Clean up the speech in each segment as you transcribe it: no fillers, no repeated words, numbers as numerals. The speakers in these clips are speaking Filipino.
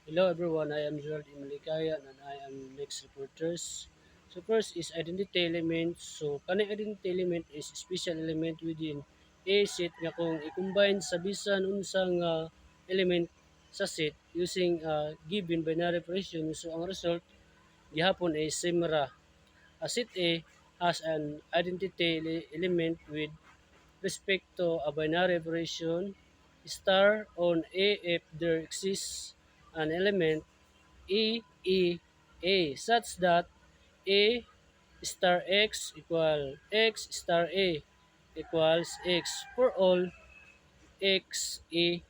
Hello everyone, I am Gerald Imalikaya and I am next reporters. So first is identity element. So kanang identity element is special element within a set nga kung i-combine sa bisan unsang element sa set using given binary operation. So ang result gihapon ay same ra. A set A has an identity element with respect to a binary operation star on A if there exists an element E such that A star X equal X star A equals X for all X A.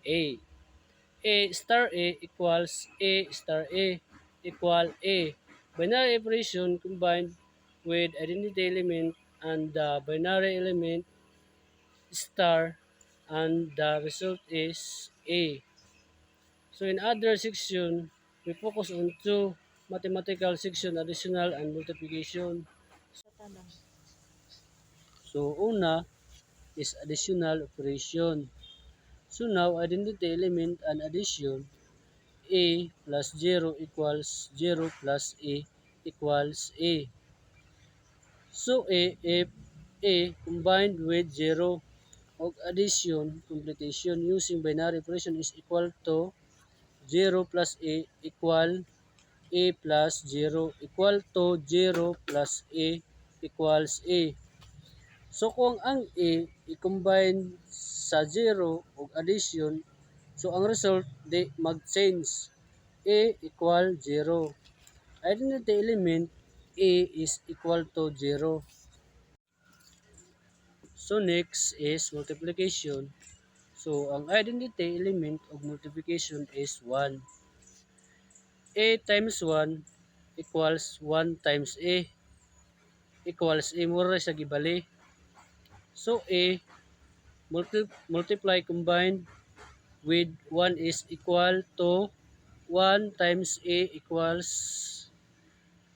A star A equals A star A equal A. Binary operation combined with identity element and the binary element star and the result is A. So in other section, we focus on two mathematical section, additional and multiplication. So una is additional operation. So now identity element and addition, A plus 0 equals 0 plus A equals A. So if A combined with 0 of addition computation using binary operation is equal to 0 plus A equal A plus 0 equal to 0 plus A equals A. So kung ang A i-combine sa 0 o addition, so ang result di mag-change. A equal 0. Identity element A is equal to 0. So next is multiplication. So ang identity element of multiplication is 1. A times 1 equals 1 times A equals A mura sa gibali. So A multiply combined with 1 is equal to 1 times A equals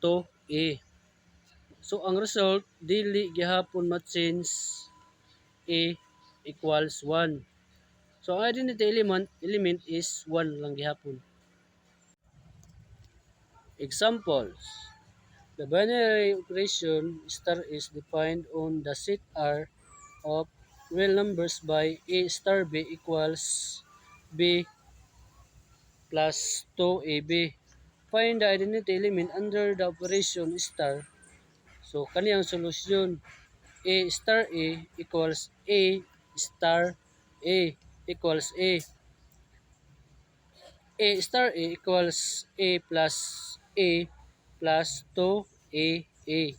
to A. So ang result dili gihapon ma-change A equals 1. So ang identity element is 1 lang gihapon. Examples. The binary operation star is defined on the set R of real numbers by A star B equals B plus 2AB. Find the identity element under the operation star. So, kaniyang solusyon. A star A equals A star A equals A. A star A equals A plus 2AA.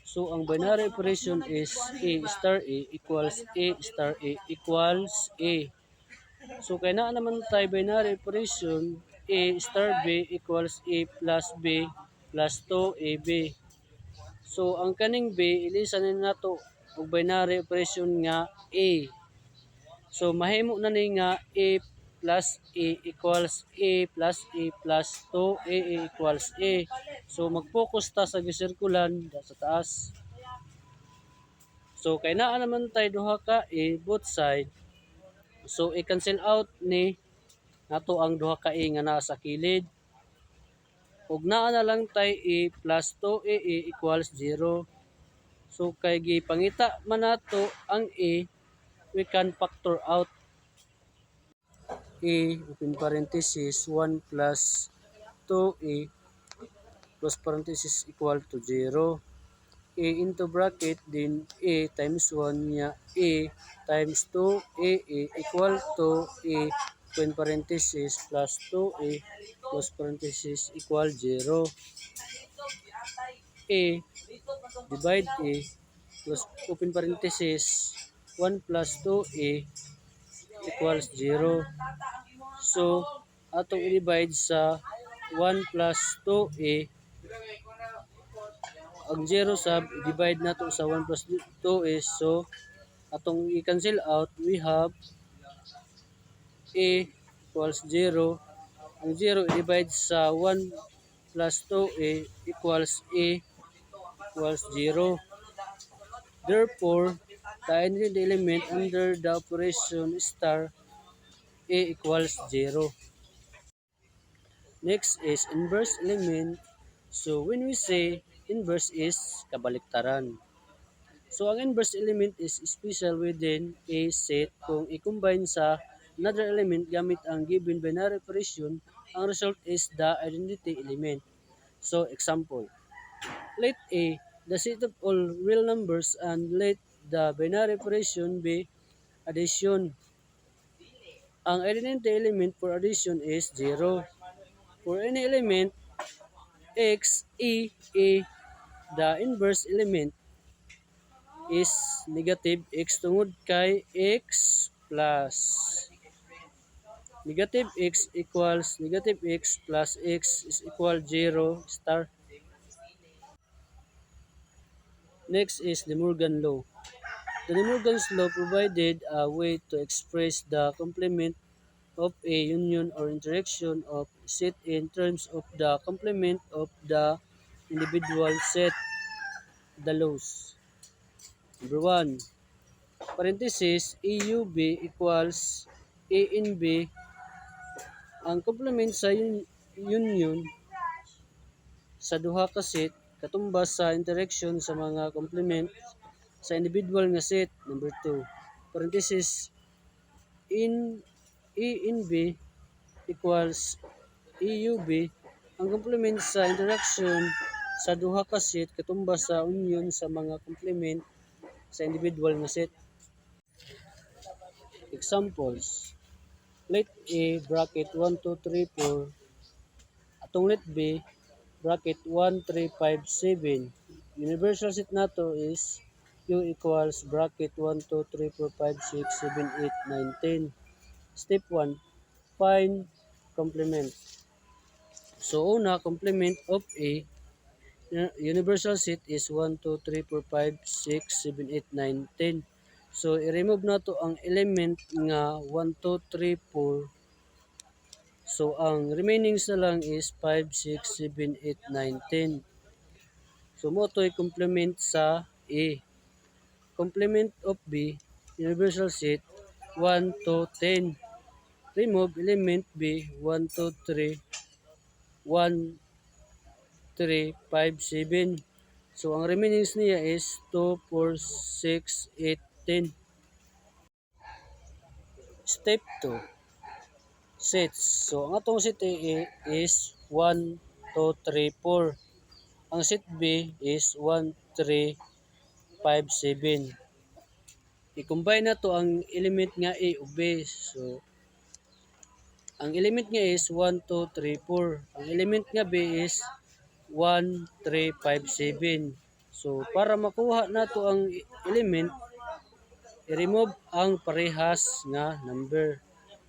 So, ang binary operation is A star A equals A star A equals A. So, kaya na naman tayo binary operation A star B equals A plus B plus 2AB. So, ang kaning B, ilisan na nato og binary operation nga A. So, mahimo na ni nga A plus A equals A plus A plus 2AA equals A. So, mag-focus ta sa gisirkulan sa taas. So, kaya na naman tayo duha ka A both side. So, i-cancel out ni nato ang duha ka A nga naa sa kilid. Ug naa na lang tay A plus 2AA equals 0. So kay gipangita man nato ang A, we can factor out A open parenthesis 1 plus 2A close parenthesis equal to 0. A into bracket din A times 1 niya A times 2AA equal to A open parenthesis plus 2A close parenthesis equal 0. A divide A plus open parenthesis 1 plus 2A equals 0. So, atong i-divide sa 1 plus 2A. Ang 0 sub, i-divide nato sa 1 plus 2A. So, atong i-cancel out, we have A equals 0. Ang 0 i-divide sa 1 plus 2A equals A equals 0. Therefore, the identity element under the operation star A equals 0. Next is inverse element. So when we say inverse is kabaliktaran. So ang inverse element is special within a set kung i-combine sa another element gamit ang given binary operation, ang result is the identity element. So example, let A the set of all real numbers and let the binary operation be addition. Ang identity element for addition is 0. For any element x, a, the inverse element is negative x tungod kay x plus negative x equals negative x plus x is equal 0 star. Next is De Morgan law. The De Morgan's law provided a way to express the complement of a union or interaction of set in terms of the complement of the individual set. The laws. Number 1, parenthesis AUB equals A in B. Ang complement sa union sa duha ka set katumbas sa interaction sa mga complement sa individual nga set. Number 2, parenthesis in A in B equals AUB. Ang complement sa interaction sa duha ka set katumbas sa union sa mga complement sa individual nga set. Examples, let A bracket 1, 2, 3, 4 atong let B bracket 1, 3, 5, 7. Universal set nato is U equals bracket 1, 2, 3, 4, 5, 6, 7, 8, 9, 10. Step 1, find complement. So una, complement of A universal set is 1, 2, 3, 4, 5, 6, 7, 8, 9, 10. So i-remove nato ang element nga 1, 2, 3, 4. So ang remaining na lang is 5, 6, 7, 8, 9, 10. So mo to'y complement sa A. Complement of B, universal set, 1, 2, 10. Remove element B, 1, 2, 3, 1, 3, 5, 7. So ang remaining niya is 2, 4, 6, 8, 10. Step 2, sets. So ang atong set A is 1, 2, 3, 4. Ang set B is 1, 3, 5, 7. I-combine na to ang element nga A ug B. So ang element nga is 1, 2, 3, 4. Ang element nga B is 1, 3, 5, 7. So para makuha nato ang element, i-remove ang parehas nga number.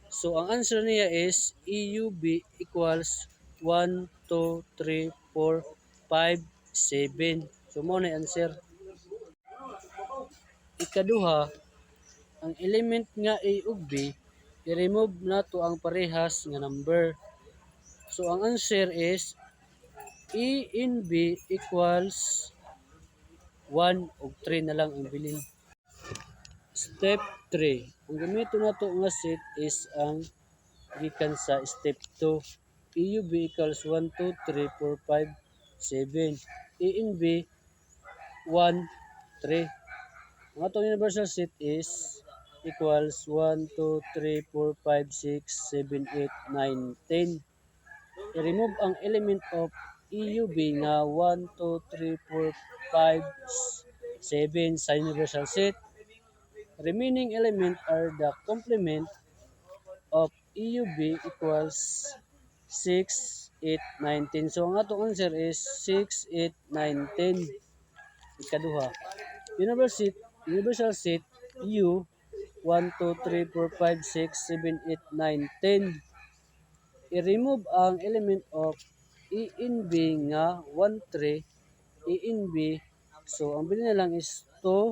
So ang answer niya is EUB equals 1, 2, 3, 4, 5, 7. So mo na answer. Ikaduha, ang element nga A ug B, i-remove nato ang parehas nga number. So ang answer is E in B equals 1 ug 3 na lang ang bilin. Step 3. Ang gamito nato nga set is ang gikan sa step 2. EUB equals 1, 2, 3, 4, 5, 7. A in B, 1, 3. Ang atong universal set is equals 1, 2, 3, 4, 5, 6, 7, 8, 9, 10. I-remove ang element of EUB nga 1, 2, 3, 4, 5, 7 sa universal set. Remaining element are the complement of EUB equals 6, 8, 9, 10. So ang atong answer is 6, 8, 9, 10. Ikaduha, universal set U 1, 2, 3, 4, 5, 6, 7, 8, 9, 10. I-remove ang element of E in B nga 1, 3. E in B. So ang bilhin na lang is 2,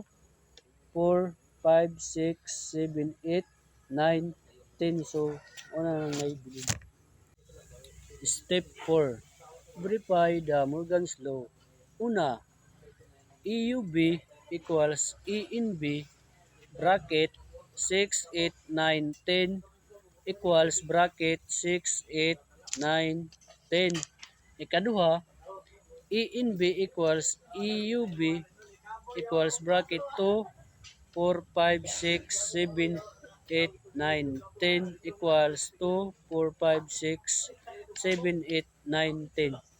4, 5, 6, 7, 8, 9, 10. So una lang may bilhin. Step 4. Verify the Morgan's law. Una, EUB equals E in B bracket 6, 8, 9, 10. equals bracket 6, 8, 9, 10. Ikaduha, A in B equals EUB equals bracket 2, 4, 5, 6, 7, 8, 9, 10 equals 2, 4, 5, 6, 7, 8, 9, 10.